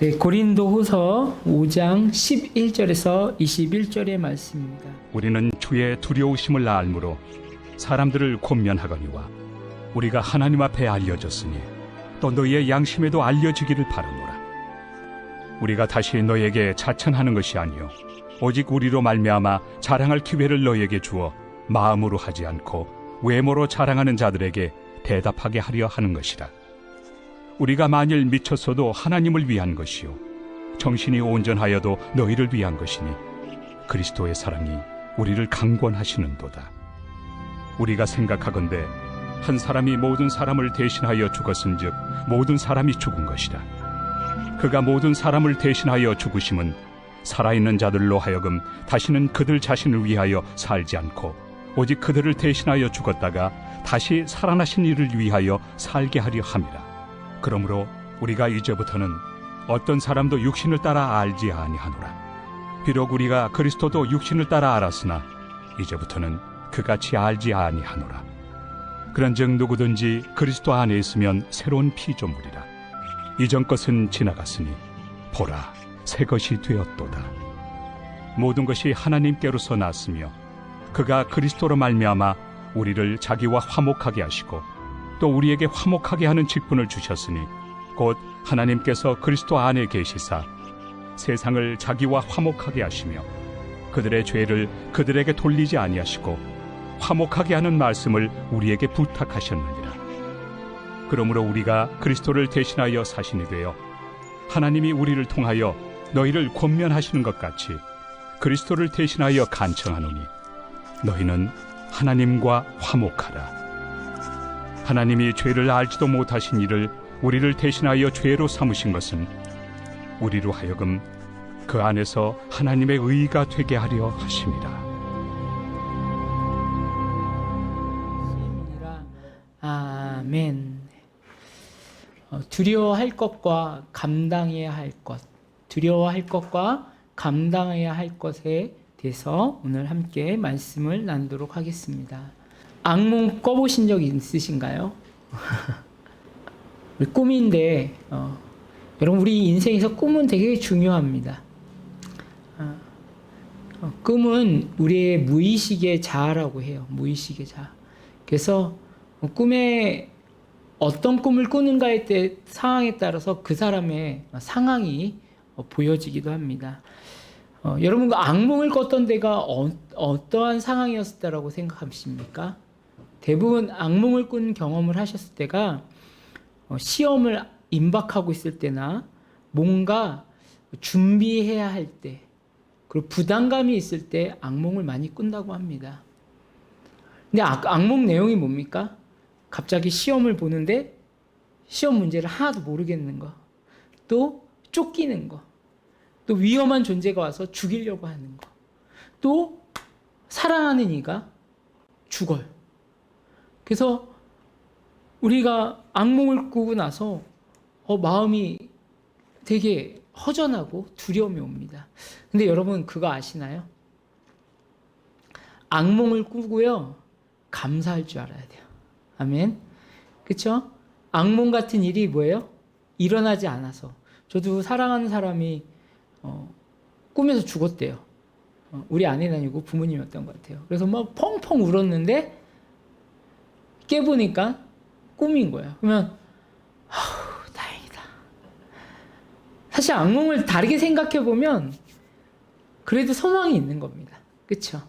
네, 고린도후서 5장 11절에서 21절의 말씀입니다. 우리는 주의 두려우심을 알므로 사람들을 권면하거니와 우리가 하나님 앞에 알려졌으니 또 너희의 양심에도 알려지기를 바라노라. 우리가 다시 너희에게 자천하는 것이 아니요 오직 우리로 말미암아 자랑할 기회를 너희에게 주어 마음으로 하지 않고 외모로 자랑하는 자들에게 대답하게 하려 하는 것이라. 우리가 만일 미쳤어도 하나님을 위한 것이요 정신이 온전하여도 너희를 위한 것이니 그리스도의 사랑이 우리를 강권하시는도다. 우리가 생각하건대 한 사람이 모든 사람을 대신하여 죽었은즉 모든 사람이 죽은 것이라. 그가 모든 사람을 대신하여 죽으심은 살아있는 자들로 하여금 다시는 그들 자신을 위하여 살지 않고 오직 그들을 대신하여 죽었다가 다시 살아나신 이를 위하여 살게 하려 함이라. 그러므로 우리가 이제부터는 어떤 사람도 육신을 따라 알지 아니하노라. 비록 우리가 그리스도도 육신을 따라 알았으나 이제부터는 그같이 알지 아니하노라. 그런즉 누구든지 그리스도 안에 있으면 새로운 피조물이라. 이전 것은 지나갔으니 보라 새 것이 되었도다. 모든 것이 하나님께로서 났으며 그가 그리스도로 말미암아 우리를 자기와 화목하게 하시고 또 우리에게 화목하게 하는 직분을 주셨으니 곧 하나님께서 그리스도 안에 계시사 세상을 자기와 화목하게 하시며 그들의 죄를 그들에게 돌리지 아니하시고 화목하게 하는 말씀을 우리에게 부탁하셨느니라. 그러므로 우리가 그리스도를 대신하여 사신이 되어 하나님이 우리를 통하여 너희를 권면하시는 것 같이 그리스도를 대신하여 간청하노니 너희는 하나님과 화목하라. 하나님이 죄를 알지도 못하신 이를 우리를 대신하여 죄로 삼으신 것은 우리로 하여금 그 안에서 하나님의 의가 되게 하려 하심이라. 아멘. 두려워할 것과 감당해야 할 것, 두려워할 것과 감당해야 할 것에 대해서 오늘 함께 말씀을 나누도록 하겠습니다. 악몽 꿔보신 적 있으신가요? 꿈인데 여러분 우리 인생에서 꿈은 되게 중요합니다. 꿈은 우리의 무의식의 자아라고 해요. 무의식의 자아. 그래서 꿈에 어떤 꿈을 꾸는가에 대해 상황에 따라서 그 사람의 상황이 보여지기도 합니다. 여러분 악몽을 꿨던 데가 어떠한 상황이었다라고 생각하십니까? 대부분 악몽을 꾼 경험을 하셨을 때가 시험을 임박하고 있을 때나 뭔가 준비해야 할 때 그리고 부담감이 있을 때 악몽을 많이 꾼다고 합니다. 근데 악몽 내용이 뭡니까? 갑자기 시험을 보는데 시험 문제를 하나도 모르겠는 거, 또 쫓기는 거, 또 위험한 존재가 와서 죽이려고 하는 거, 또 사랑하는 이가 죽어요. 그래서 우리가 악몽을 꾸고 나서 마음이 되게 허전하고 두려움이 옵니다. 근데 여러분 그거 아시나요? 악몽을 꾸고요 감사할 줄 알아야 돼요. 아멘. 그렇죠? 악몽 같은 일이 뭐예요? 일어나지 않아서. 저도 사랑하는 사람이 꿈에서 죽었대요. 우리 아내는 아니고 부모님이었던 것 같아요. 그래서 막 펑펑 울었는데 깨보니까 꿈인 거예요. 그러면 다행이다. 사실 악몽을 다르게 생각해 보면 그래도 소망이 있는 겁니다. 그렇죠?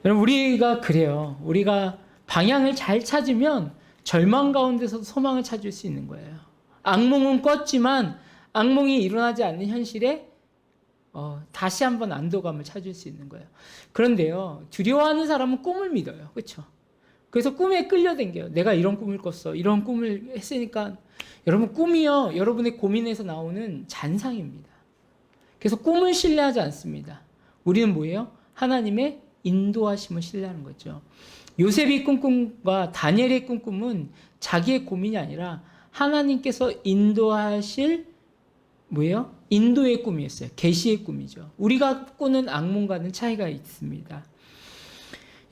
여러분 우리가 그래요. 우리가 방향을 잘 찾으면 절망 가운데서도 소망을 찾을 수 있는 거예요. 악몽은 꿨지만 악몽이 일어나지 않는 현실에 다시 한번 안도감을 찾을 수 있는 거예요. 그런데요, 두려워하는 사람은 꿈을 믿어요. 그렇죠? 그래서 꿈에 끌려다녀요. 내가 이런 꿈을 꿨어. 이런 꿈을 했으니까. 여러분 꿈이요, 여러분의 고민에서 나오는 잔상입니다. 그래서 꿈을 신뢰하지 않습니다. 우리는 뭐예요? 하나님의 인도하심을 신뢰하는 거죠. 요셉이 꾼 꿈과 다니엘의 꾼 꿈은 자기의 고민이 아니라 하나님께서 인도하실 뭐예요? 인도의 꿈이었어요. 계시의 꿈이죠. 우리가 꾸는 악몽과는 차이가 있습니다.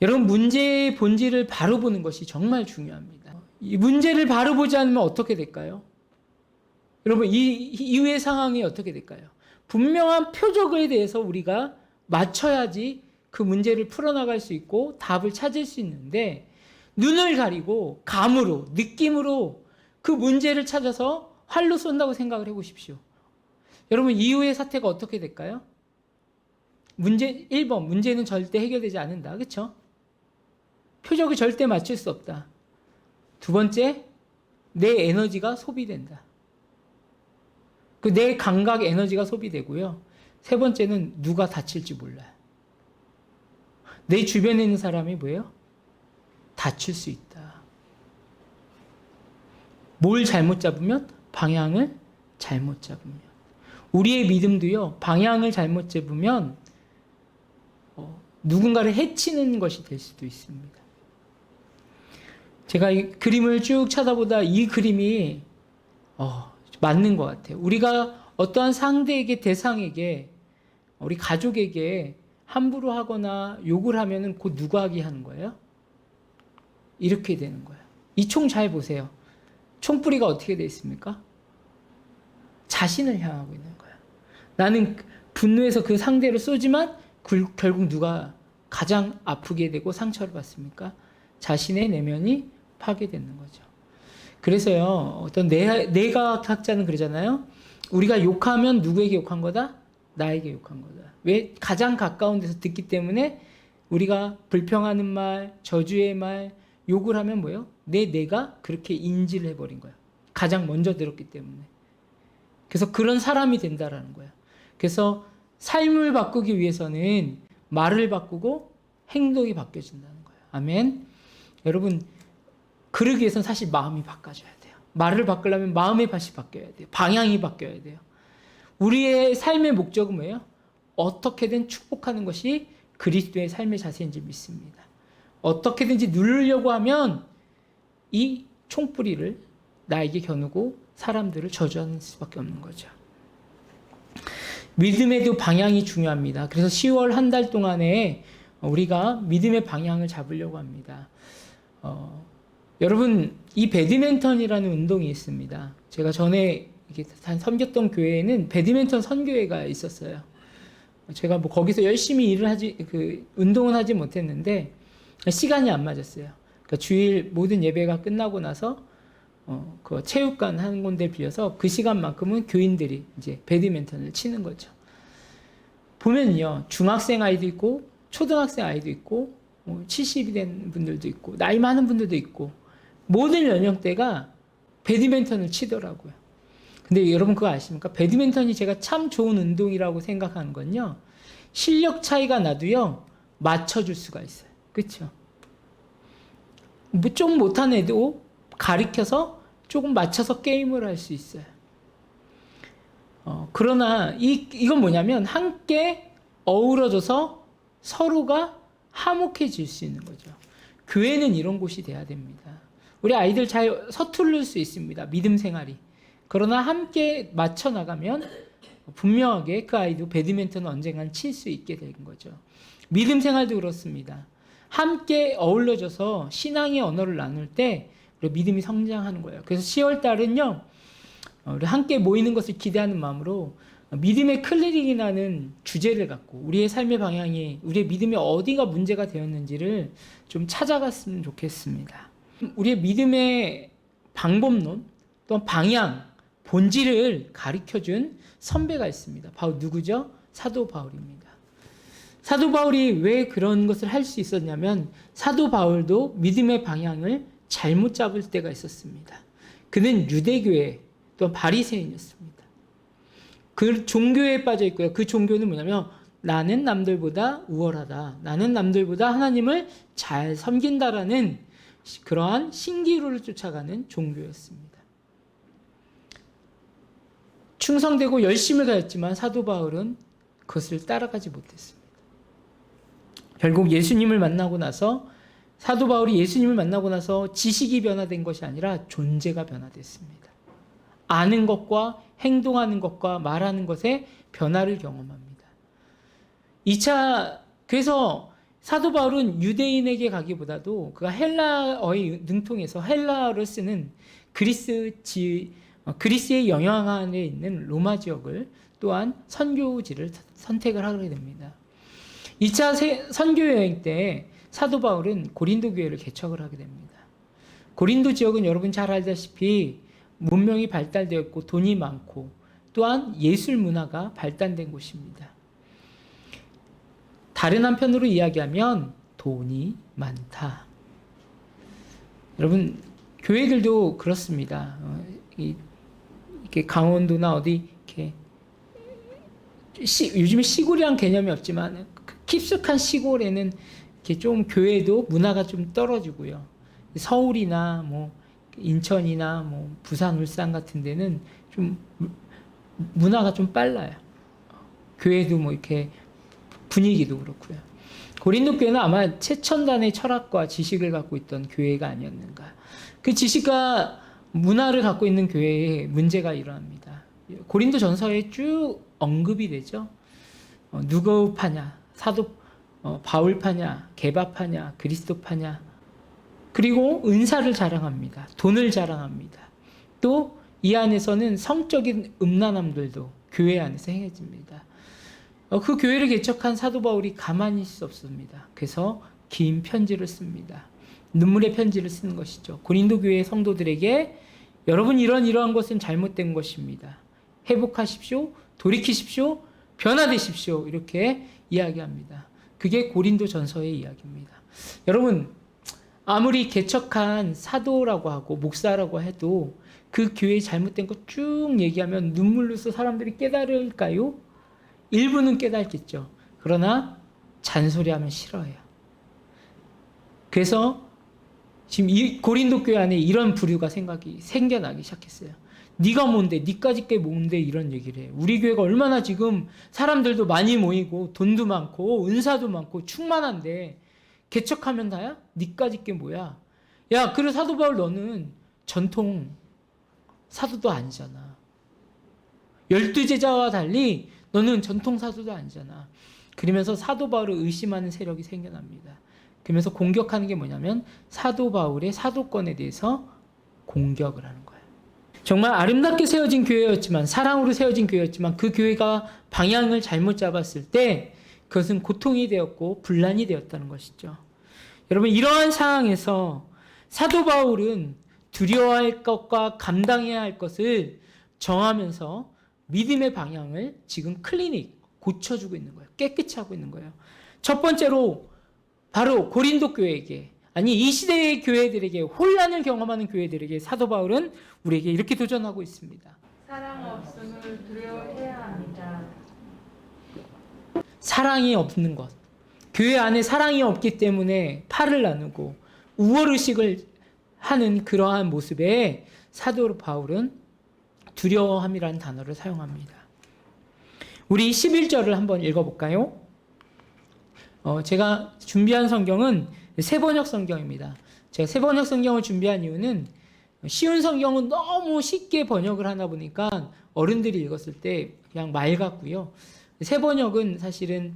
여러분 문제의 본질을 바로 보는 것이 정말 중요합니다. 이 문제를 바로 보지 않으면 어떻게 될까요? 여러분 이 이후의 상황이 어떻게 될까요? 분명한 표적에 대해서 우리가 맞춰야지 그 문제를 풀어나갈 수 있고 답을 찾을 수 있는데 눈을 가리고 감으로 느낌으로 그 문제를 찾아서 활로 쏜다고 생각을 해보십시오. 여러분 이후의 사태가 어떻게 될까요? 1번 문제는 절대 해결되지 않는다. 그렇죠? 표적을 절대 맞출 수 없다. 두 번째, 내 에너지가 소비된다. 그 내 감각 에너지가 소비되고요. 세 번째는 누가 다칠지 몰라요. 내 주변에 있는 사람이 뭐예요? 다칠 수 있다. 뭘 잘못 잡으면? 방향을 잘못 잡으면. 우리의 믿음도요, 방향을 잘못 잡으면 누군가를 해치는 것이 될 수도 있습니다. 제가 이 그림을 쭉 쳐다보다 이 그림이 맞는 것 같아요. 우리가 어떠한 상대에게, 대상에게, 우리 가족에게 함부로 하거나 욕을 하면은 곧 누가 하게 하는 거예요? 이렇게 되는 거예요. 이 총 잘 보세요. 총뿌리가 어떻게 되어 있습니까? 자신을 향하고 있는 거예요. 나는 분노해서 그 상대를 쏘지만 결국 누가 가장 아프게 되고 상처를 받습니까? 자신의 내면이 파괴되는 거죠. 그래서요, 어떤 내과학자는 그러잖아요. 우리가 욕하면 누구에게 욕한 거다? 나에게 욕한 거다. 왜? 가장 가까운 데서 듣기 때문에 우리가 불평하는 말, 저주의 말, 욕을 하면 뭐예요? 내가 그렇게 인지를 해버린 거예요. 가장 먼저 들었기 때문에. 그래서 그런 사람이 된다라는 거예요. 그래서 삶을 바꾸기 위해서는 말을 바꾸고 행동이 바뀌어진다는 거예요. 아멘. 여러분, 그러기 위해서는 사실 마음이 바꿔줘야 돼요. 말을 바꾸려면 마음의 밭이 바뀌어야 돼요. 방향이 바뀌어야 돼요. 우리의 삶의 목적은 뭐예요? 어떻게든 축복하는 것이 그리스도의 삶의 자세인 줄 믿습니다. 어떻게든지 누르려고 하면 이 총뿌리를 나에게 겨누고 사람들을 저주하는 수밖에 없는 거죠. 믿음에도 방향이 중요합니다. 그래서 10월 한 달 동안에 우리가 믿음의 방향을 잡으려고 합니다. 여러분, 이 배드민턴이라는 운동이 있습니다. 제가 전에 섬겼던 교회에는 배드민턴 선교회가 있었어요. 제가 뭐 거기서 열심히 운동은 하지 못했는데 시간이 안 맞았어요. 그러니까 주일 모든 예배가 끝나고 나서 그 체육관 한 군데 빌려서 그 시간만큼은 교인들이 이제 배드민턴을 치는 거죠. 보면요, 중학생 아이도 있고 초등학생 아이도 있고 70이 된 분들도 있고 나이 많은 분들도 있고 모든 연령대가 배드민턴을 치더라고요. 근데 여러분 그거 아십니까? 배드민턴이 제가 참 좋은 운동이라고 생각하는 건요, 실력 차이가 나도요 맞춰줄 수가 있어요. 그렇죠? 뭐 좀 못한 애도 가리켜서 조금 맞춰서 게임을 할 수 있어요. 그러나 이건 뭐냐면 함께 어우러져서 서로가 화목해질 수 있는 거죠. 교회는 이런 곳이 돼야 됩니다. 우리 아이들 잘 서투를 수 있습니다. 믿음 생활이. 그러나 함께 맞춰 나가면 분명하게 그 아이도 배드민턴을 언젠간 칠 수 있게 되는 거죠. 믿음 생활도 그렇습니다. 함께 어울려져서 신앙의 언어를 나눌 때 우리 믿음이 성장하는 거예요. 그래서 10월 달은요, 우리 함께 모이는 것을 기대하는 마음으로 믿음의 클리닉이라는 주제를 갖고 우리의 삶의 방향이, 우리의 믿음이 어디가 문제가 되었는지를 좀 찾아갔으면 좋겠습니다. 우리의 믿음의 방법론, 또 방향, 본질을 가르쳐준 선배가 있습니다. 바로 누구죠? 사도 바울입니다. 사도 바울이 왜 그런 것을 할 수 있었냐면 사도 바울도 믿음의 방향을 잘못 잡을 때가 있었습니다. 그는 유대교회 또 바리새인이었습니다. 그 종교에 빠져 있고요. 그 종교는 뭐냐면 나는 남들보다 우월하다. 나는 남들보다 하나님을 잘 섬긴다라는 그러한 신기루를 쫓아가는 종교였습니다. 충성되고 열심을 다했지만 사도 바울은 그것을 따라가지 못했습니다. 결국 예수님을 만나고 나서 사도 바울이 예수님을 만나고 나서 지식이 변화된 것이 아니라 존재가 변화됐습니다. 아는 것과 행동하는 것과 말하는 것에 변화를 경험합니다. 2차, 그래서 사도 바울은 유대인에게 가기보다도 그가 헬라어에 능통해서 헬라어를 쓰는 그리스 그리스의 영향 안에 있는 로마 지역을 또한 선교지를 선택을 하게 됩니다. 2차 선교 여행 때 사도 바울은 고린도 교회를 개척을 하게 됩니다. 고린도 지역은 여러분 잘 알다시피 문명이 발달되었고 돈이 많고 또한 예술 문화가 발달된 곳입니다. 다른 한편으로 이야기하면 돈이 많다. 여러분 교회들도 그렇습니다. 이렇게 강원도나 어디 이렇게 요즘에 시골이란 개념이 없지만 깊숙한 시골에는 이렇게 좀 교회도 문화가 좀 떨어지고요. 서울이나 뭐 인천이나 뭐 부산, 울산 같은 데는 좀 문화가 좀 빨라요. 교회도 뭐 이렇게 분위기도 그렇고요. 고린도 교회는 아마 최첨단의 철학과 지식을 갖고 있던 교회가 아니었는가. 그 지식과 문화를 갖고 있는 교회에 문제가 일어납니다. 고린도 전서에 쭉 언급이 되죠. 누구 파냐, 사도 바울 파냐, 게바 파냐, 그리스도 파냐. 그리고 은사를 자랑합니다. 돈을 자랑합니다. 또 이 안에서는 성적인 음란함들도 교회 안에서 행해집니다. 그 교회를 개척한 사도 바울이 가만히 있을 수 없습니다. 그래서 긴 편지를 씁니다. 눈물의 편지를 쓰는 것이죠. 고린도 교회 성도들에게 여러분 이러한 것은 잘못된 것입니다. 회복하십시오. 돌이키십시오. 변화되십시오. 이렇게 이야기합니다. 그게 고린도 전서의 이야기입니다. 여러분 아무리 개척한 사도라고 하고 목사라고 해도 그 교회의 잘못된 거 쭉 얘기하면 눈물로써 사람들이 깨달을까요? 일부는 깨닫겠죠. 그러나 잔소리하면 싫어해요. 그래서 지금 이 고린도 교회 안에 이런 부류가 생겨나기 시작했어요. 네가 뭔데? 니까짓 게 뭔데? 이런 얘기를 해요. 우리 교회가 얼마나 지금 사람들도 많이 모이고 돈도 많고 은사도 많고 충만한데 개척하면 다야? 니까짓 게 뭐야? 야, 그래 사도 바울 너는 전통 사도도 아니잖아. 12제자와 달리 너는 전통 사도도 아니잖아. 그러면서 사도 바울을 의심하는 세력이 생겨납니다. 그러면서 공격하는 게 뭐냐면 사도 바울의 사도권에 대해서 공격을 하는 거예요. 정말 아름답게 세워진 교회였지만 사랑으로 세워진 교회였지만 그 교회가 방향을 잘못 잡았을 때 그것은 고통이 되었고 분란이 되었다는 것이죠. 여러분 이러한 상황에서 사도 바울은 두려워할 것과 감당해야 할 것을 정하면서 믿음의 방향을 지금 고쳐주고 있는 거예요. 깨끗이 하고 있는 거예요. 첫 번째로 바로 고린도 교회에게 아니 이 시대의 교회들에게 혼란을 경험하는 교회들에게 사도 바울은 우리에게 이렇게 도전하고 있습니다. 사랑 없음을 두려워해야 합니다. 사랑이 없는 것. 교회 안에 사랑이 없기 때문에 팔을 나누고 우월의식을 하는 그러한 모습에 사도 바울은 두려워함이라는 단어를 사용합니다. 우리 11절을 한번 읽어볼까요? 제가 준비한 성경은 세번역 성경입니다. 제가 세번역 성경을 준비한 이유는 쉬운 성경은 너무 쉽게 번역을 하다 보니까 어른들이 읽었을 때 그냥 말 같고요. 세번역은 사실은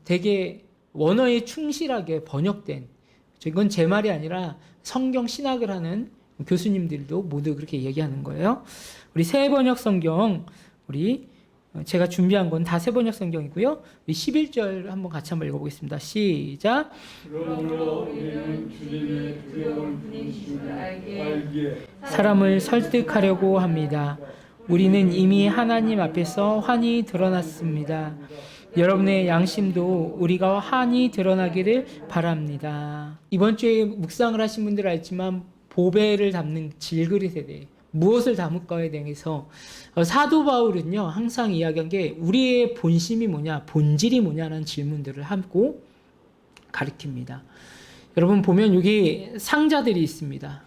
되게 원어에 충실하게 번역된, 이건 제 말이 아니라 성경 신학을 하는 교수님들도 모두 그렇게 얘기하는 거예요. 우리 세번역 성경, 제가 준비한 건 다 세번역 성경이고요. 11절 한번 같이 한번 읽어보겠습니다. 시작. 그러므로 우리는 주님의 두려운 분이심을 알게 사람을 설득하려고 합니다. 우리는 이미 하나님 앞에서 환히 드러났습니다. 여러분의 양심도 우리가 환히 드러나기를 바랍니다. 이번 주에 묵상을 하신 분들 알지만 보배를 담는 질그릇에 대해 무엇을 담을까에 대해서 사도 바울은요 항상 이야기한 게 우리의 본심이 뭐냐, 본질이 뭐냐라는 질문들을 하고 가르칩니다. 여러분 보면 여기 상자들이 있습니다.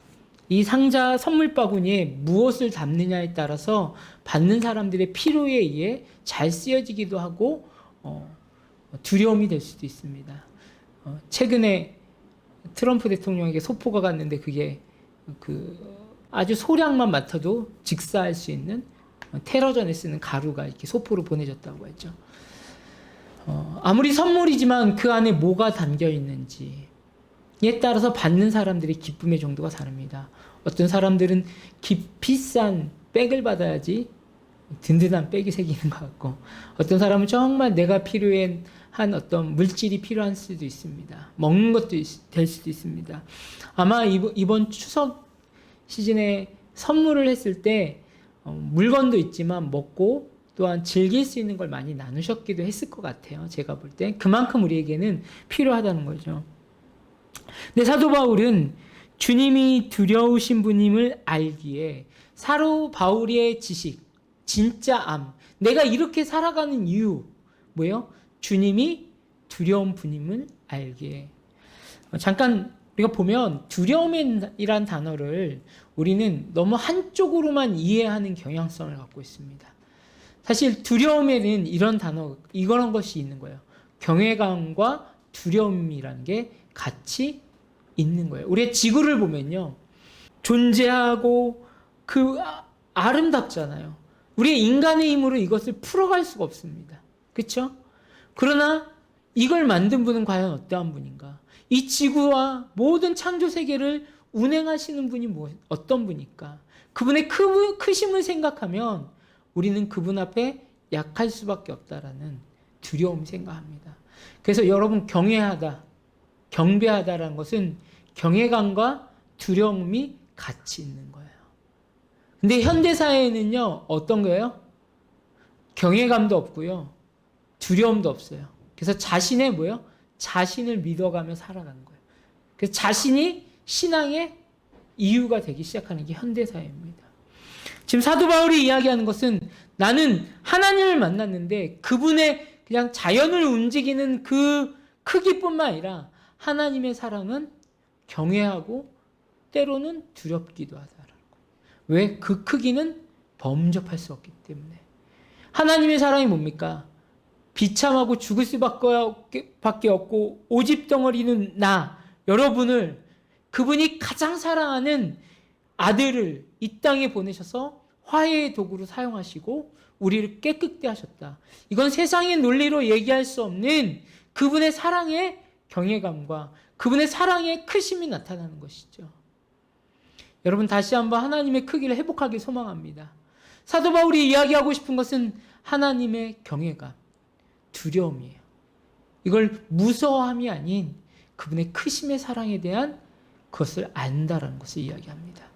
이 상자 선물 바구니에 무엇을 담느냐에 따라서 받는 사람들의 필요에 의해 잘 쓰여지기도 하고 두려움이 될 수도 있습니다. 최근에 트럼프 대통령에게 소포가 갔는데 그게 아주 소량만 맡아도 직사할 수 있는 테러전에 쓰는 가루가 이렇게 소포로 보내졌다고 했죠. 아무리 선물이지만 그 안에 뭐가 담겨 있는지에 따라서 받는 사람들의 기쁨의 정도가 다릅니다. 어떤 사람들은 비싼 백을 받아야지 든든한 백이 생기는 것 같고, 어떤 사람은 정말 내가 필요한 어떤 물질이 필요할 수도 있습니다. 먹는 것도 될 수도 있습니다. 아마 이번 추석 시즌에 선물을 했을 때 물건도 있지만 먹고 또한 즐길 수 있는 걸 많이 나누셨기도 했을 것 같아요. 제가 볼 때 그만큼 우리에게는 필요하다는 거죠. 근데 사도 바울은 주님이 두려우신 분임을 알기에 사도 바울의 지식, 진짜 암, 내가 이렇게 살아가는 이유 뭐예요? 주님이 두려운 분임을 알기에. 잠깐 우리가 보면 두려움이란 단어를 우리는 너무 한쪽으로만 이해하는 경향성을 갖고 있습니다. 사실 두려움에는 이런 것이 있는 거예요. 경외감과 두려움이라는 게 같이 있는 거예요. 우리의 지구를 보면요, 존재하고 아름답잖아요. 우리의 인간의 힘으로 이것을 풀어갈 수가 없습니다. 그렇죠? 그러나 이걸 만든 분은 과연 어떠한 분인가? 이 지구와 모든 창조 세계를 운행하시는 분이 어떤 분일까? 그분의 크심을 생각하면 우리는 그분 앞에 약할 수밖에 없다라는 두려움을 생각합니다. 그래서 여러분, 경배하다라는 것은 경외감과 두려움이 같이 있는 거예요. 근데 현대사회에는요, 어떤 거예요? 경외감도 없고요, 두려움도 없어요. 그래서 자신을 믿어가며 살아가는 거예요. 그래서 자신이 신앙의 이유가 되기 시작하는 게 현대사회입니다. 지금 사도 바울이 이야기하는 것은 나는 하나님을 만났는데 그분의 그냥 자연을 움직이는 그 크기뿐만 아니라 하나님의 사랑은 경외하고 때로는 두렵기도 하다라는 거예요. 왜? 그 크기는 범접할 수 없기 때문에. 하나님의 사랑이 뭡니까? 비참하고 죽을 수밖에 없고 오집덩어리는 여러분을, 그분이 가장 사랑하는 아들을 이 땅에 보내셔서 화해의 도구로 사용하시고 우리를 깨끗게 하셨다. 이건 세상의 논리로 얘기할 수 없는 그분의 사랑의 경외감과 그분의 사랑의 크심이 나타나는 것이죠. 여러분, 다시 한번 하나님의 크기를 회복하길 소망합니다. 사도 바울이 이야기하고 싶은 것은 하나님의 경외감, 두려움이에요. 이걸 무서워함이 아닌 그분의 크심의 사랑에 대한 그것을 안다라는 것을 이야기합니다.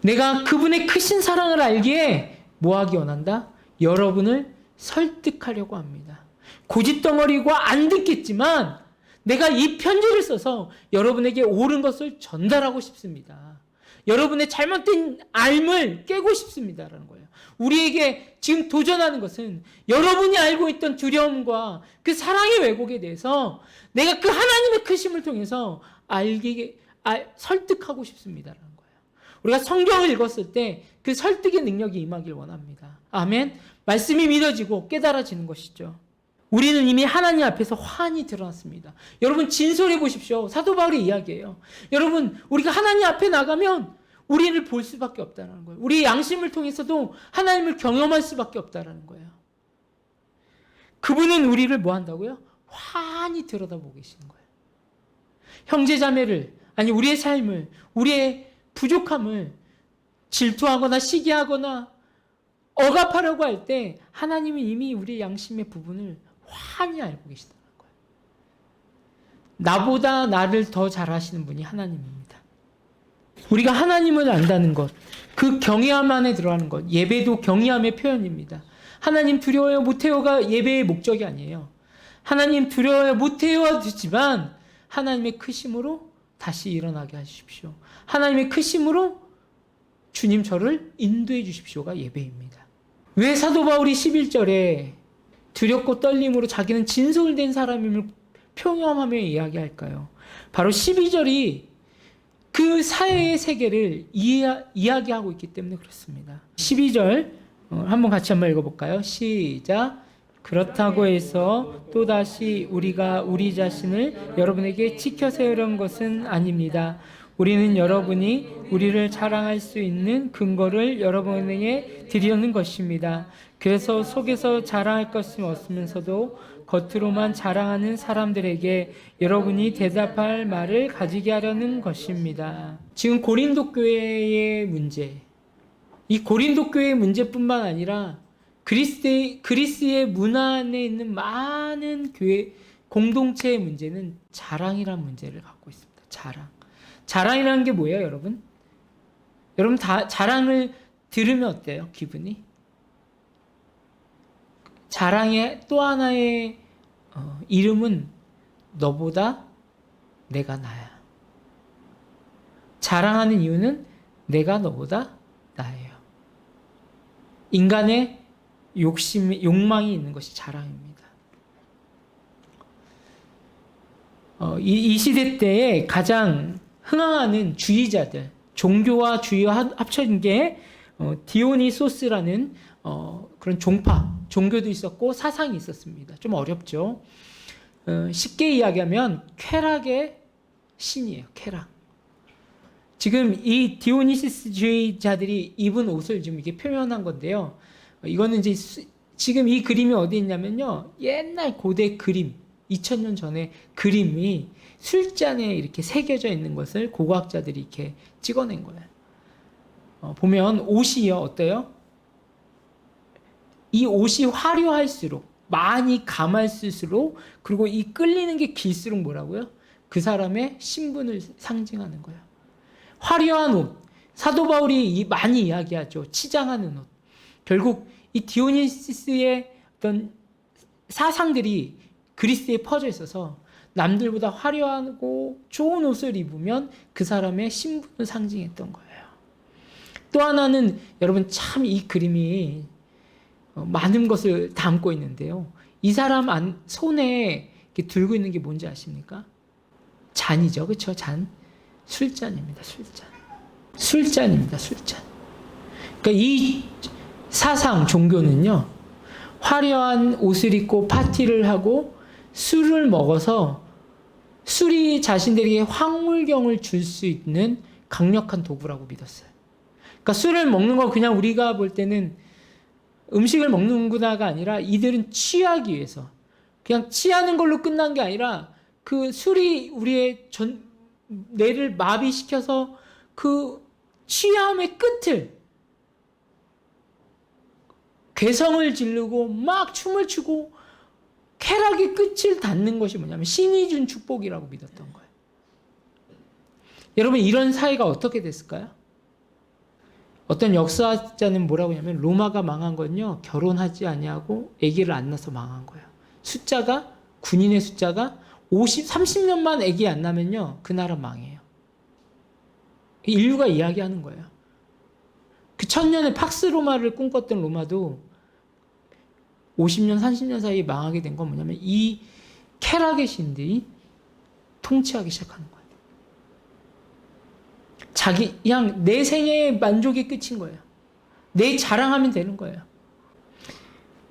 내가 그분의 크신 사랑을 알기에 뭐하기 원한다? 여러분을 설득하려고 합니다. 고집덩어리고 안 듣겠지만 내가 이 편지를 써서 여러분에게 옳은 것을 전달하고 싶습니다. 여러분의 잘못된 앓을 깨고 싶습니다라는 거예요. 우리에게 지금 도전하는 것은 여러분이 알고 있던 두려움과 그 사랑의 왜곡에 대해서 내가 그 하나님의 크심을 통해서 설득하고 싶습니다라는 거예요. 우리가 성경을 읽었을 때 그 설득의 능력이 임하길 원합니다. 아멘. 말씀이 믿어지고 깨달아지는 것이죠. 우리는 이미 하나님 앞에서 환히 드러났습니다. 여러분, 진솔해 보십시오. 사도 바울의 이야기예요. 여러분, 우리가 하나님 앞에 나가면 우리를 볼 수밖에 없다는 거예요. 우리의 양심을 통해서도 하나님을 경험할 수밖에 없다는 거예요. 그분은 우리를 뭐 한다고요? 환히 들여다보고 계시는 거예요. 형제자매를, 아니 우리의 삶을, 우리의 부족함을 질투하거나 시기하거나 억압하려고 할 때 하나님은 이미 우리의 양심의 부분을 환히 알고 계시다는 거예요. 나보다 나를 더 잘 아시는 분이 하나님입니다. 우리가 하나님을 안다는 것, 그 경외함 안에 들어가는 것, 예배도 경외함의 표현입니다. 하나님 두려워요 못해요가 예배의 목적이 아니에요. 하나님 두려워요 못해요 듣지만 하나님의 크심으로 다시 일어나게 하십시오. 하나님의 크심으로 주님 저를 인도해 주십시오가 예배입니다. 왜 사도 바울이 11절에 두렵고 떨림으로 자기는 진솔된 사람임을 표명하며 이야기할까요? 바로 12절이 그 사회의 세계를 이야기하고 있기 때문에 그렇습니다. 12절 한번 같이 한번 읽어볼까요? 시작. 그렇다고 해서 또다시 우리가 우리 자신을 여러분에게 지켜 세우려는 것은 아닙니다. 우리는 여러분이 우리를 자랑할 수 있는 근거를 여러분에게 드리려는 것입니다. 그래서 속에서 자랑할 것이 없으면서도 겉으로만 자랑하는 사람들에게 여러분이 대답할 말을 가지게 하려는 것입니다. 지금 고린도 교회의 문제, 이 고린도 교회의 문제뿐만 아니라 그리스의 문화 안에 있는 많은 교회 공동체의 문제는 자랑이라는 문제를 갖고 있습니다. 자랑이라는 게 뭐예요, 여러분? 여러분 다 자랑을 들으면 어때요, 기분이? 자랑의 또 하나의 이름은 너보다 내가 나야. 자랑하는 이유는 내가 너보다 나예요. 인간의 욕망이 있는 것이 자랑입니다. 이 시대 때에 가장 흥황하는 주의자들, 종교와 주의와 합쳐진 게 디오니소스라는 그런 종교도 있었고 사상이 있었습니다. 좀 어렵죠. 쉽게 이야기하면 쾌락의 신이에요. 쾌락. 지금 이 디오니시스주의자들이 입은 옷을 지금 이게 표현한 건데요. 이거는 이제 지금 이 그림이 어디 있냐면요. 옛날 고대 그림, 2000년 전에 그림이 술잔에 이렇게 새겨져 있는 것을 고고학자들이 이렇게 찍어낸 거예요. 보면 옷이요. 어때요? 이 옷이 화려할수록, 많이 감할수록, 그리고 이 끌리는 게 길수록 뭐라고요? 그 사람의 신분을 상징하는 거예요. 화려한 옷, 사도 바울이 많이 이야기하죠. 치장하는 옷. 결국 이 디오니시스의 어떤 사상들이 그리스에 퍼져 있어서 남들보다 화려하고 좋은 옷을 입으면 그 사람의 신분을 상징했던 거예요. 또 하나는 여러분 참 이 그림이 많은 것을 담고 있는데요. 이 사람 손에 이렇게 들고 있는 게 뭔지 아십니까? 잔이죠. 그렇죠? 잔. 술잔입니다. 술잔입니다. 술잔. 그러니까 이 사상 종교는요. 화려한 옷을 입고 파티를 하고 술을 먹어서 술이 자신들에게 황홀경을 줄 수 있는 강력한 도구라고 믿었어요. 그러니까 술을 먹는 거 그냥 우리가 볼 때는 음식을 먹는구나가 아니라 이들은 취하기 위해서 그냥 취하는 걸로 끝난 게 아니라 그 술이 우리의 뇌를 마비시켜서 그 취함의 끝을 괴성을 지르고 막 춤을 추고 쾌락의 끝을 닿는 것이 뭐냐면 신이 준 축복이라고 믿었던 거예요. 여러분 이런 사회가 어떻게 됐을까요? 어떤 역사자는 뭐라고 하냐면 로마가 망한 건요. 결혼하지 아니하고 아기를 안 낳아서 망한 거예요. 군인의 숫자가 30년만 아기 안 낳으면요. 그 나라 망해요. 인류가 이야기하는 거예요. 그 1000년의 팍스 로마를 꿈꿨던 로마도 50년, 30년 사이에 망하게 된 건 뭐냐면 이 쾌락의 신들이 통치하기 시작하는 거예요. 그냥 내 생애의 만족이 끝인 거예요. 내 자랑하면 되는 거예요.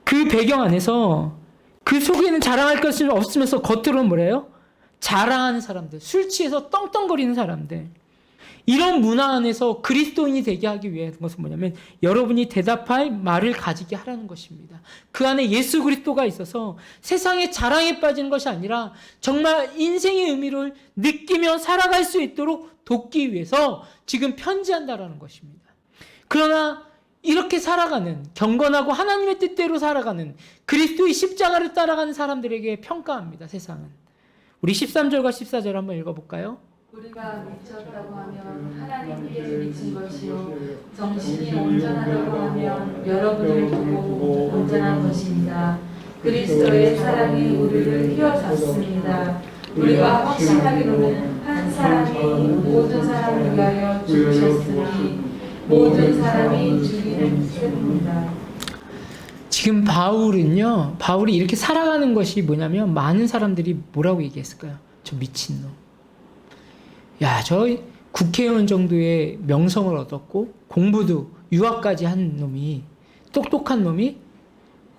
그 배경 안에서 그 속에는 자랑할 것이 없으면서 겉으로는 뭐래요? 자랑하는 사람들, 술 취해서 떵떵거리는 사람들. 이런 문화 안에서 그리스도인이 되게 하기 위한 것은 뭐냐면 여러분이 대답할 말을 가지게 하라는 것입니다. 그 안에 예수 그리스도가 있어서 세상의 자랑에 빠지는 것이 아니라 정말 인생의 의미를 느끼며 살아갈 수 있도록 돕기 위해서 지금 편지한다라는 것입니다. 그러나 이렇게 살아가는 경건하고 하나님의 뜻대로 살아가는 그리스도의 십자가를 따라가는 사람들에게 평가합니다. 세상은. 우리 13절과 14절 한번 읽어볼까요? 우리가 미쳤다고 하면 하나님께 미친 것이요 정신이 온전하다고 하면 여러분을 두고 온전한 것입니다. 그리스도의 사랑이 우리를 휘어잡습니다. 우리가 확신하기로는 한 사람이 모든 사람을 위하여 죽으셨으니 모든 사람이 죽이는 셈입니다. 지금 바울이 이렇게 살아가는 것이 뭐냐면 많은 사람들이 뭐라고 얘기했을까요? 저 미친놈. 야, 저 국회의원 정도의 명성을 얻었고 공부도 유학까지 한 놈이 똑똑한 놈이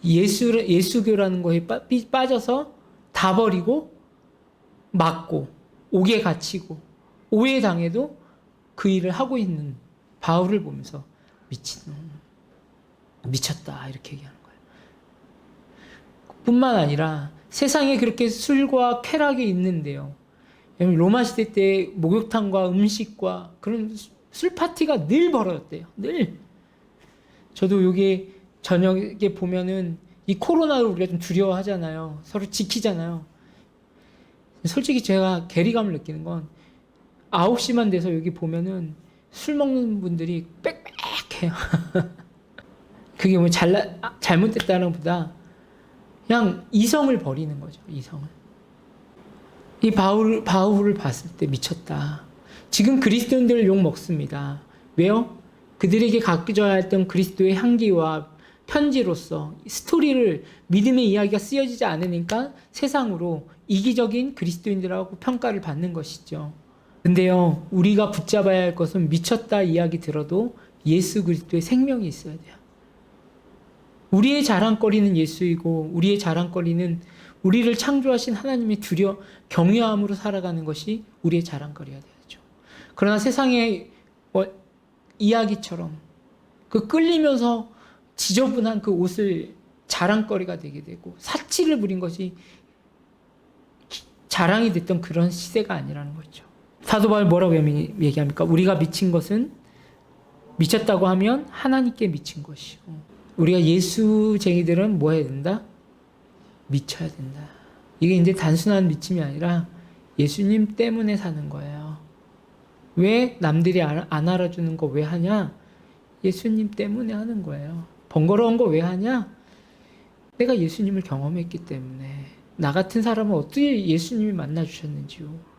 예수교라는 거에 빠져서 다 버리고 맞고 옥에 갇히고 오해당해도 그 일을 하고 있는 바울을 보면서 미친놈, 미쳤다 이렇게 얘기하는 거예요. 뿐만 아니라 세상에 그렇게 술과 쾌락이 있는데요. 로마 시대 때 목욕탕과 음식과 그런 술 파티가 늘 벌어졌대요. 늘. 저도 여기 저녁에 보면은 이 코로나를 우리가 좀 두려워하잖아요. 서로 지키잖아요. 솔직히 제가 괴리감을 느끼는 건 9시만 돼서 여기 보면은 술 먹는 분들이 빽빽해요. 그게 뭐 잘못됐다는 것보다 그냥 이성을 버리는 거죠. 이성을. 이 바울을 봤을 때 미쳤다. 지금 그리스도인들을 욕 먹습니다. 왜요? 그들에게 가져야 했던 그리스도의 향기와 편지로서 스토리를 믿음의 이야기가 쓰여지지 않으니까 세상으로 이기적인 그리스도인들하고 평가를 받는 것이죠. 근데요, 우리가 붙잡아야 할 것은 미쳤다 이야기 들어도 예수 그리스도의 생명이 있어야 돼요. 우리의 자랑거리는 예수이고 우리의 자랑거리는 우리를 창조하신 하나님의 경외함으로 살아가는 것이 우리의 자랑거리가 되죠. 그러나 세상의 이야기처럼 그 끌리면서 지저분한 그 옷을 자랑거리가 되게 되고 사치를 부린 것이 자랑이 됐던 그런 시대가 아니라는 거죠. 사도 바울 뭐라고 얘기합니까? 우리가 미친 것은 미쳤다고 하면 하나님께 미친 것이요. 우리가 예수쟁이들은 뭐 해야 된다? 미쳐야 된다. 이게 이제 단순한 미침이 아니라 예수님 때문에 사는 거예요. 왜 남들이 안 알아주는 거 왜 하냐? 예수님 때문에 하는 거예요. 번거로운 거 왜 하냐? 내가 예수님을 경험했기 때문에. 나 같은 사람은 어떻게 예수님이 만나주셨는지요.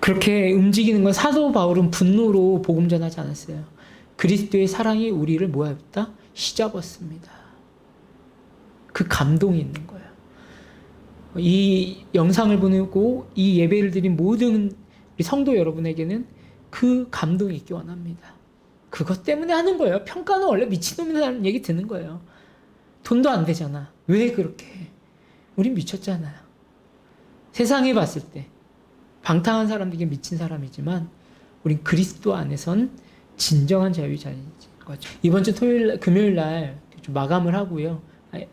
그렇게 움직이는 건 사도 바울은 분노로 복음 전하지 않았어요. 그리스도의 사랑이 우리를 뭐였다? 휘잡았습니다. 그 감동이 있는 거예요. 이 영상을 보고 이 예배를 드린 모든 우리 성도 여러분에게는 그 감동이 있기 원합니다. 그것 때문에 하는 거예요. 평가는 원래 미친놈이라는 얘기 듣는 거예요. 돈도 안 되잖아. 왜 그렇게 해? 우린 미쳤잖아요. 세상에 봤을 때 방탕한 사람들에게 미친 사람이지만 우린 그리스도 안에선 진정한 자유자인 거죠. 이번 주 금요일 날 좀 마감을 하고요.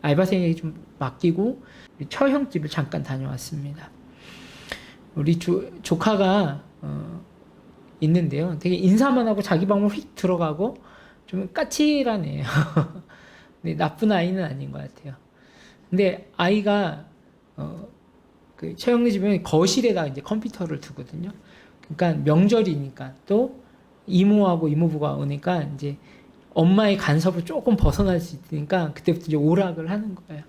알바생에게 좀 맡기고 처형 집을 잠깐 다녀왔습니다. 우리 조카가 있는데요. 되게 인사만 하고 자기 방으로 휙 들어가고 좀 까칠한 애예요. 근데 나쁜 아이는 아닌 것 같아요. 근데 아이가 그 처형네 집에 거실에다 이제 컴퓨터를 두거든요. 그러니까 명절이니까 또 이모하고 이모부가 오니까 이제 엄마의 간섭을 조금 벗어날 수 있으니까 그때부터 이제 오락을 하는 거예요.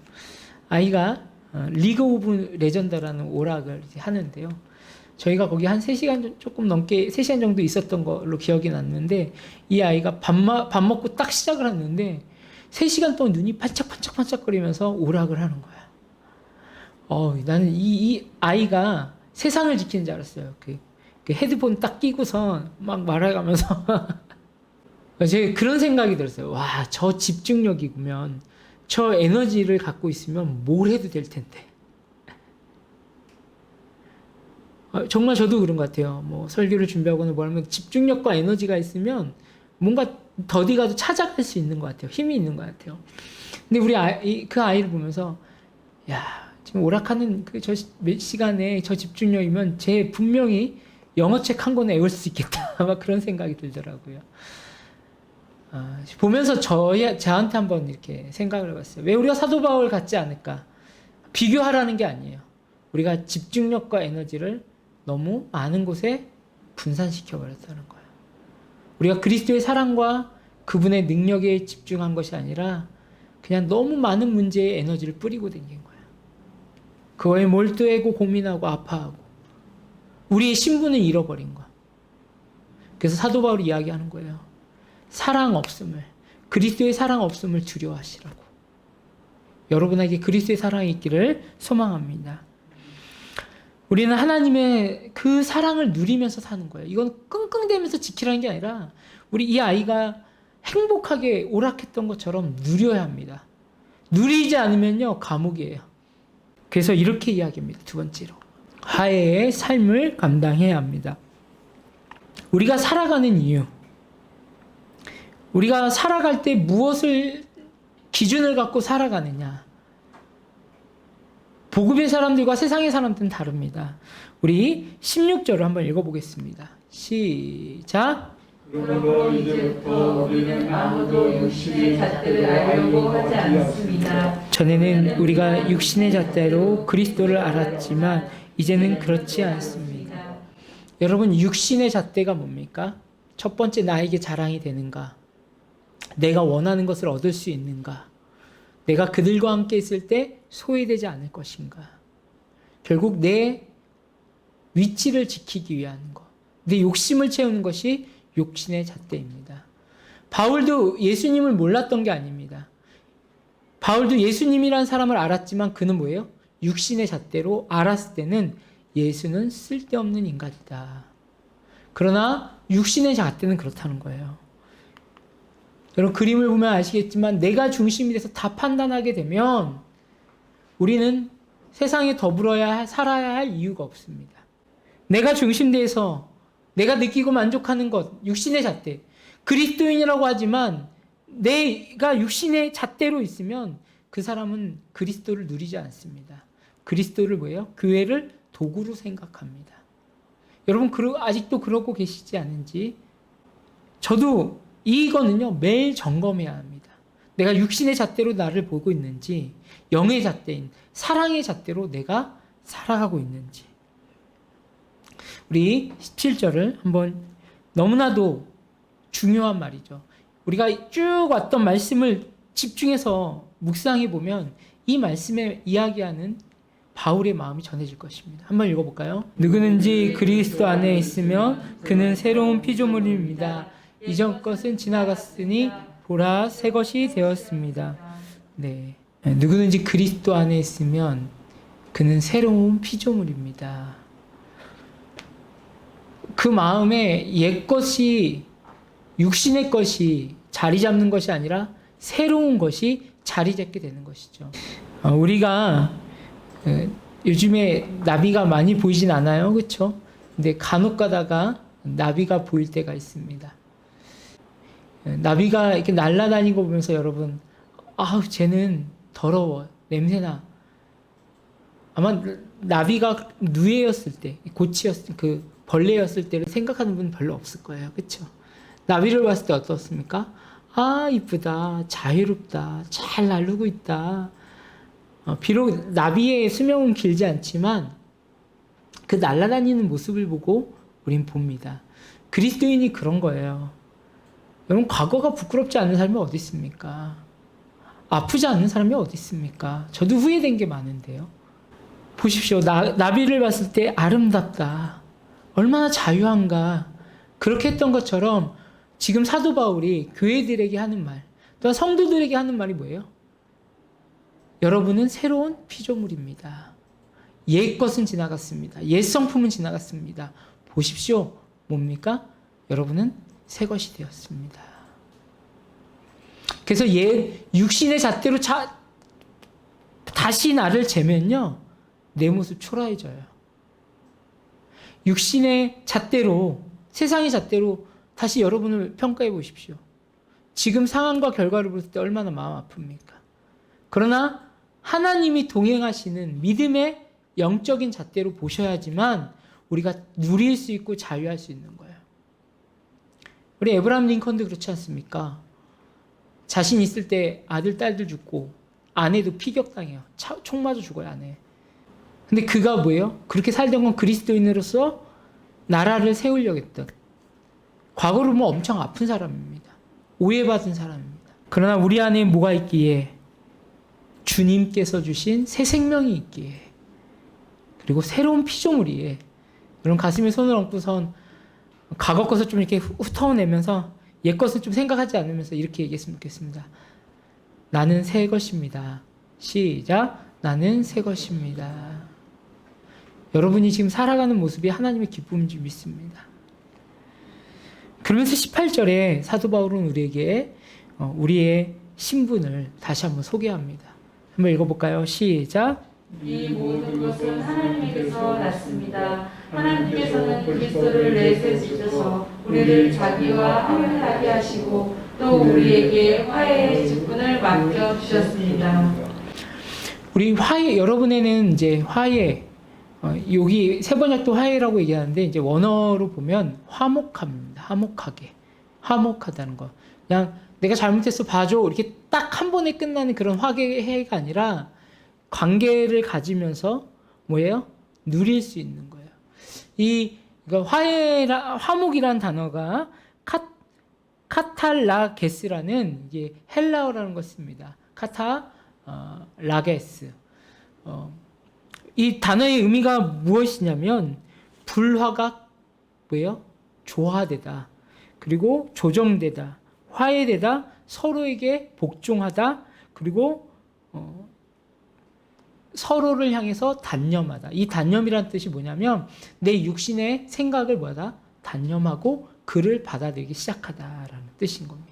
아이가 리그 오브 레전드라는 오락을 이제 하는데요. 저희가 거기 한 3시간 조금 넘게 3시간 정도 있었던 걸로 기억이 났는데 이 아이가 밥 먹고 딱 시작을 했는데 3시간 동안 눈이 반짝반짝반짝거리면서 오락을 하는 거야. 나는 이 아이가 세상을 지키는 줄 알았어요. 그 헤드폰 딱 끼고서 막 말해가면서 제가 그런 생각이 들었어요. 와, 저 집중력이면 저 에너지를 갖고 있으면 뭘 해도 될 텐데. 정말 저도 그런 것 같아요. 뭐 설교를 준비하거나 뭐 하면 집중력과 에너지가 있으면 뭔가 더디가도 찾아갈 수 있는 것 같아요. 힘이 있는 것 같아요. 근데 우리 그 아이를 보면서 야, 지금 오락하는 저 몇 시간에 저 집중력이면 쟤 분명히 영어책 한 권에 외울 수 있겠다. 막 그런 생각이 들더라고요. 보면서 저한테 한번 이렇게 생각을 해봤어요. 왜 우리가 사도 바울 같지 않을까? 비교하라는 게 아니에요. 우리가 집중력과 에너지를 너무 많은 곳에 분산시켜 버렸다는 거예요. 우리가 그리스도의 사랑과 그분의 능력에 집중한 것이 아니라 그냥 너무 많은 문제에 에너지를 뿌리고 다닌 거예요. 그거에 몰두하고 고민하고 아파하고 우리의 신분을 잃어버린 거. 그래서 사도 바울이 이야기하는 거예요. 사랑 없음을, 그리스도의 사랑 없음을 두려워하시라고. 여러분에게 그리스도의 사랑이 있기를 소망합니다. 우리는 하나님의 그 사랑을 누리면서 사는 거예요. 이건 끙끙대면서 지키라는 게 아니라 우리 이 아이가 행복하게 오락했던 것처럼 누려야 합니다. 누리지 않으면요, 감옥이에요. 그래서 이렇게 이야기합니다. 두 번째로. 하해의 삶을 감당해야 합니다. 우리가 살아가는 이유. 우리가 살아갈 때 무엇을 기준을 갖고 살아가느냐. 복음의 사람들과 세상의 사람들은 다릅니다. 우리 16절을 한번 읽어보겠습니다. 시작. 그러므로 이제부터 우리는 아무도 육신의 잣대를 알려고 하지 않습니다. 전에는 우리가 육신의 잣대로 그리스도를 알았지만 이제는 그렇지 않습니다. 여러분, 육신의 잣대가 뭡니까? 첫 번째, 나에게 자랑이 되는가? 내가 원하는 것을 얻을 수 있는가? 내가 그들과 함께 있을 때 소외되지 않을 것인가? 결국 내 위치를 지키기 위한 것, 내 욕심을 채우는 것이 욕심의 잣대입니다. 바울도 예수님을 몰랐던 게 아닙니다. 바울도 예수님이란 사람을 알았지만 그는 뭐예요? 육신의 잣대로 알았을 때는 예수는 쓸데없는 인간이다. 그러나 육신의 잣대는 그렇다는 거예요. 여러분, 그림을 보면 아시겠지만 내가 중심이 돼서 다 판단하게 되면 우리는 세상에 살아야 할 이유가 없습니다. 내가 중심돼서 내가 느끼고 만족하는 것, 육신의 잣대. 그리스도인이라고 하지만 내가 육신의 잣대로 있으면 그 사람은 그리스도를 누리지 않습니다. 그리스도를 뭐예요? 교회를 도구로 생각합니다. 여러분, 아직도 그러고 계시지 않은지? 저도 이거는요, 매일 점검해야 합니다. 내가 육신의 잣대로 나를 보고 있는지, 영의 잣대인 사랑의 잣대로 내가 살아가고 있는지. 우리 17절을 한번, 너무나도 중요한 말이죠. 우리가 쭉 왔던 말씀을 집중해서 묵상해 보면 이 말씀에 이야기하는 바울의 마음이 전해질 것입니다. 한번 읽어볼까요? 누구든지 그리스도 안에 있으면 그는 새로운 피조물입니다. 이전 것은 지나갔으니 보라, 새 것이 되었습니다. 네. 누구든지 그리스도 안에 있으면 그는 새로운 피조물입니다. 그 마음에 옛 것이, 육신의 것이 자리 잡는 것이 아니라 새로운 것이 자리 잡게 되는 것이죠. 우리가 요즘에 나비가 많이 보이진 않아요, 그렇죠? 근데 간혹 가다가 나비가 보일 때가 있습니다. 나비가 이렇게 날아다니고 보면서 여러분, 아우, 쟤는 더러워, 냄새나. 아마 나비가 누에였을 때, 고치였을 그 벌레였을 때를 생각하는 분은 별로 없을 거예요, 그렇죠? 나비를 봤을 때 어떻습니까? 아, 이쁘다, 자유롭다, 잘 날르고 있다. 비록 나비의 수명은 길지 않지만 그 날아다니는 모습을 보고 우린 봅니다. 그리스도인이 그런 거예요. 여러분, 과거가 부끄럽지 않은 사람이 어디 있습니까? 아프지 않는 사람이 어디 있습니까? 저도 후회된 게 많은데요. 보십시오. 나비를 봤을 때 아름답다. 얼마나 자유한가. 그렇게 했던 것처럼 지금 사도 바울이 교회들에게 하는 말, 또한 성도들에게 하는 말이 뭐예요? 여러분은 새로운 피조물입니다. 옛 것은 지나갔습니다. 옛 성품은 지나갔습니다. 보십시오. 뭡니까? 여러분은 새 것이 되었습니다. 그래서 옛 육신의 잣대로 다시 나를 재면요, 내 모습 초라해져요. 육신의 잣대로, 세상의 잣대로 다시 여러분을 평가해 보십시오. 지금 상황과 결과를 볼 때 얼마나 마음 아픕니까? 그러나 하나님이 동행하시는 믿음의 영적인 잣대로 보셔야지만 우리가 누릴 수 있고 자유할 수 있는 거예요. 우리 에브라함 링컨도 그렇지 않습니까? 자신 있을 때 아들, 딸들 죽고 아내도 피격당해요. 총 맞아 죽어요, 아내. 근데 그가 뭐예요? 그렇게 살던 건 그리스도인으로서 나라를 세우려고 했던, 과거로 보면 엄청 아픈 사람입니다. 오해받은 사람입니다. 그러나 우리 안에 뭐가 있기에? 주님께서 주신 새 생명이 있기에, 그리고 새로운 피조물이에. 여러분, 가슴에 손을 얹고선 과거 것을 좀 이렇게 훑어내면서 옛 것을 좀 생각하지 않으면서 이렇게 얘기했으면 좋겠습니다. 나는 새 것입니다. 시작. 나는 새 것입니다. 여러분이 지금 살아가는 모습이 하나님의 기쁨인 줄 믿습니다. 그러면서 18절에 사도 바울은 우리에게 우리의 신분을 다시 한번 소개합니다. 한번 읽어볼까요? 시작. 이 모든 것은 하나님에게서 났습니다. 하나님께서는 그리스도를 내세우셔서 우리를 자기와 화해하게 하시고 또 우리에게 화해의 직분을 맡겨주셨습니다. 우리 화해, 여러분에는 이제 화해, 여기 세 번역도 화해라고 얘기하는데 이제 원어로 보면 화목함입니다. 화목하게. 화목하다는 거. 그냥 내가 잘못했어 봐줘 이렇게 딱 한 번에 끝나는 그런 화해가 아니라 관계를 가지면서 뭐예요? 누릴 수 있는 거예요. 그러니까 화목이라는 단어가 카탈라게스라는 이게 헬라어라는 것입니다. 라게스. 이 단어의 의미가 무엇이냐면 불화가 뭐예요? 조화되다. 그리고 조정되다. 화해되다. 서로에게 복종하다. 그리고 서로를 향해서 단념하다. 이 단념이란 뜻이 뭐냐면 내 육신의 생각을 뭐다? 단념하고 그를 받아들이기 시작하다라는 뜻인 겁니다.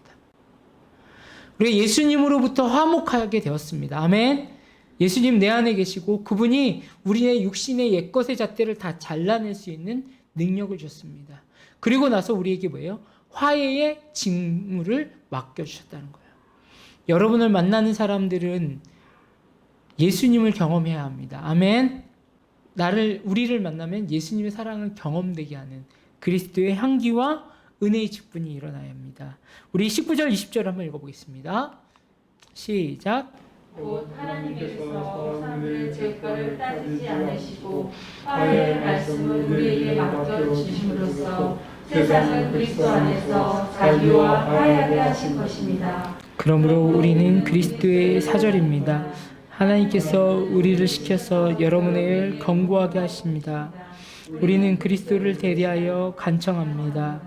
우리가 예수님으로부터 화목하게 되었습니다. 아멘. 예수님 내 안에 계시고 그분이 우리의 육신의 옛것의 잣대를 다 잘라낼 수 있는 능력을 주셨습니다. 그리고 나서 우리에게 뭐예요? 화해의 직무를 맡겨주셨다는 거예요. 여러분을 만나는 사람들은 예수님을 경험해야 합니다. 아멘. 우리를 만나면 예수님의 사랑을 경험되게 하는 그리스도의 향기와 은혜의 직분이 일어나야 합니다. 우리 19절, 20절 한번 읽어보겠습니다. 시작. 곧 하나님께서 사람들의 죄과를 따지지 않으시고 화해의 말씀을 우리에게 맡겨주심으로써 세상을 그리스도 안에서 자기와 화해하게 하신 것입니다. 그러므로 우리는 그리스도의 사절입니다. 하나님께서 우리를 시켜서 여러분을 견고하게 하십니다. 우리는 그리스도를 대리하여 간청합니다.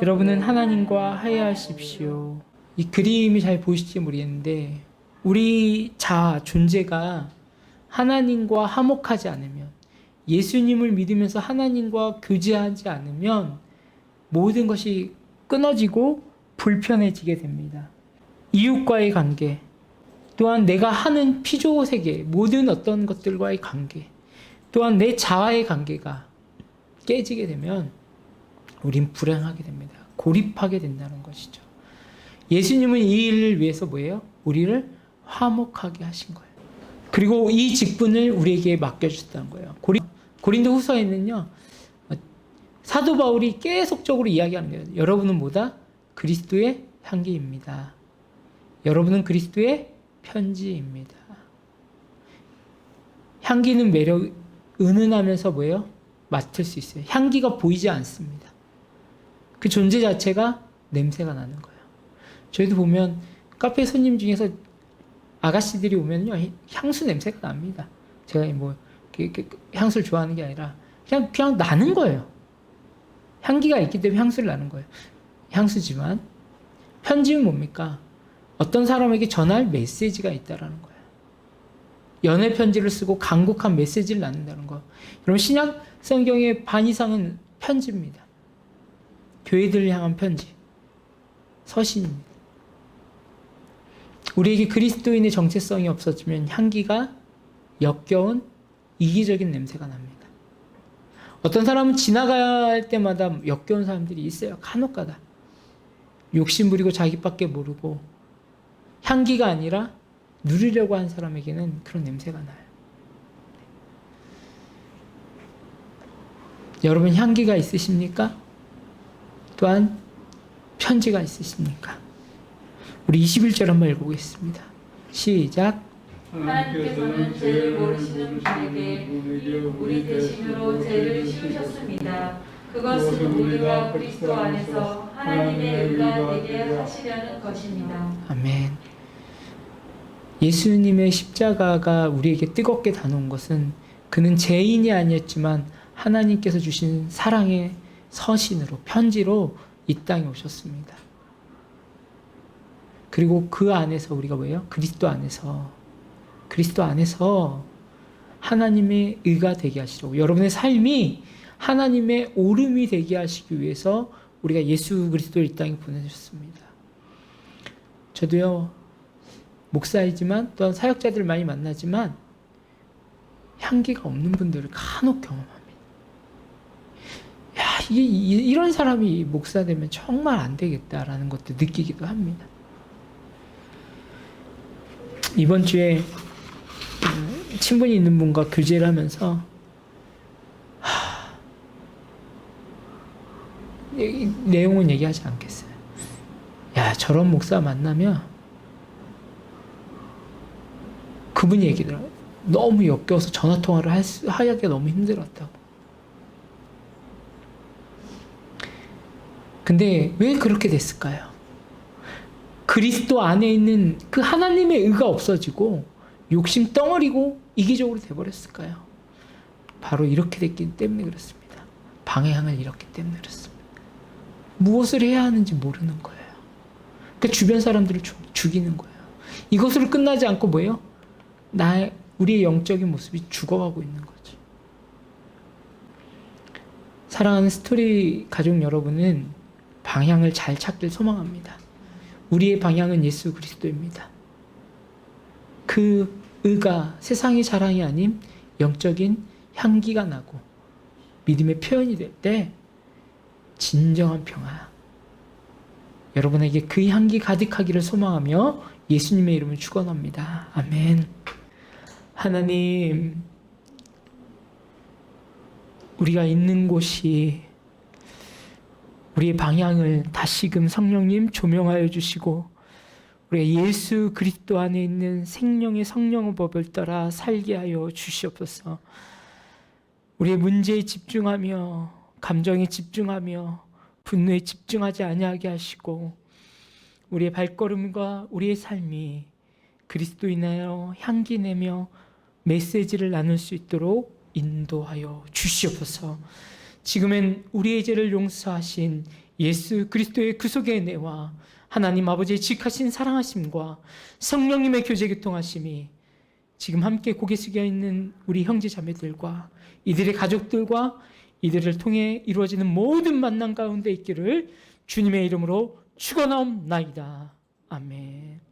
여러분은 하나님과 화해하십시오. 이 그림이 잘 보이실지 모르겠는데 우리 존재가 하나님과 화목하지 않으면, 예수님을 믿으면서 하나님과 교제하지 않으면 모든 것이 끊어지고 불편해지게 됩니다. 이웃과의 관계, 또한 내가 하는 피조세계, 모든 어떤 것들과의 관계, 또한 내 자아의 관계가 깨지게 되면 우린 불행하게 됩니다. 고립하게 된다는 것이죠. 예수님은 이 일을 위해서 뭐예요? 우리를 화목하게 하신 거예요. 그리고 이 직분을 우리에게 맡겨주셨다는 거예요. 고린도 후서에는요, 사도 바울이 계속적으로 이야기하는 거예요. 여러분은 뭐다? 그리스도의 향기입니다. 여러분은 그리스도의 편지입니다. 향기는 은은하면서 뭐예요? 맡을 수 있어요. 향기가 보이지 않습니다. 그 존재 자체가 냄새가 나는 거예요. 저희도 보면 카페 손님 중에서 아가씨들이 오면요, 향수 냄새가 납니다. 제가 뭐 향수를 좋아하는 게 아니라 그냥 나는 거예요. 향기가 있기 때문에 향수를 나는 거예요. 향수지만 편지는 뭡니까? 어떤 사람에게 전할 메시지가 있다라는 거예요. 연애 편지를 쓰고 간곡한 메시지를 나눈다는 거. 여러분, 신약 성경의 반 이상은 편지입니다. 교회들을 향한 편지, 서신입니다. 우리에게 그리스도인의 정체성이 없어지면 향기가 역겨운 이기적인 냄새가 납니다. 어떤 사람은 지나갈 때마다 역겨운 사람들이 있어요. 간혹가다. 욕심부리고 자기밖에 모르고 향기가 아니라 누리려고 한 사람에게는 그런 냄새가 나요. 여러분, 향기가 있으십니까? 또한 편지가 있으십니까? 우리 21절 한번 읽어보겠습니다. 시작. 하나님께서는 죄를 모르시는 분에게 우리 대신으로 죄를 씌우셨습니다. 그것은 우리가 그리스도 안에서 하나님의 의가 되게 하시려는 것입니다. 아멘. 예수님의 십자가가 우리에게 뜨겁게 다가온 것은 그는 죄인이 아니었지만 하나님께서 주신 사랑의 서신으로, 편지로 이 땅에 오셨습니다. 그리고 그 안에서 우리가 뭐예요? 그리스도 안에서 하나님의 의가 되게 하시려고, 여러분의 삶이 하나님의 오름이 되게 하시기 위해서 우리가 예수 그리스도를 이 땅에 보내주셨습니다. 저도요, 목사이지만 또한 사역자들 많이 만나지만 향기가 없는 분들을 간혹 경험합니다. 야, 이런 사람이 목사 되면 정말 안 되겠다라는 것도 느끼기도 합니다. 이번 주에 친분이 있는 분과 교제를 하면서 내용은 얘기하지 않겠어요. 야, 저런 목사 만나면 그분이 얘기더라고요. 너무 역겨워서 전화통화를 하기가 너무 힘들었다고. 근데 왜 그렇게 됐을까요? 그리스도 안에 있는 그 하나님의 의가 없어지고 욕심 덩어리고 이기적으로 돼버렸을까요? 바로 이렇게 됐기 때문에 그렇습니다. 방향을 잃었기 때문에 그렇습니다. 무엇을 해야 하는지 모르는 거예요. 그러니까 주변 사람들을 죽이는 거예요. 이것으로 끝나지 않고 뭐예요? 우리의 영적인 모습이 죽어가고 있는 거죠. 사랑하는 스토리 가족 여러분은 방향을 잘 찾길 소망합니다. 우리의 방향은 예수 그리스도입니다. 그 의가 세상의 자랑이 아닌 영적인 향기가 나고 믿음의 표현이 될 때 진정한 평화, 여러분에게 그 향기 가득하기를 소망하며 예수님의 이름을 축원합니다. 아멘. 하나님, 우리가 있는 곳이 우리의 방향을 다시금 성령님 조명하여 주시고 우리가 예수 그리스도 안에 있는 생명의 성령의 법을 따라 살게 하여 주시옵소서. 우리의 문제에 집중하며 감정에 집중하며 분노에 집중하지 아니하게 하시고 우리의 발걸음과 우리의 삶이 그리스도인하여 향기 내며 메시지를 나눌 수 있도록 인도하여 주시옵소서. 지금은 우리의 죄를 용서하신 예수 그리스도의 구속의 은혜와 하나님 아버지의 직하신 사랑하심과 성령님의 교제 교통하심이 지금 함께 고개 숙여 있는 우리 형제 자매들과 이들의 가족들과 이들을 통해 이루어지는 모든 만남 가운데 있기를 주님의 이름으로 축원하옵나이다. 아멘.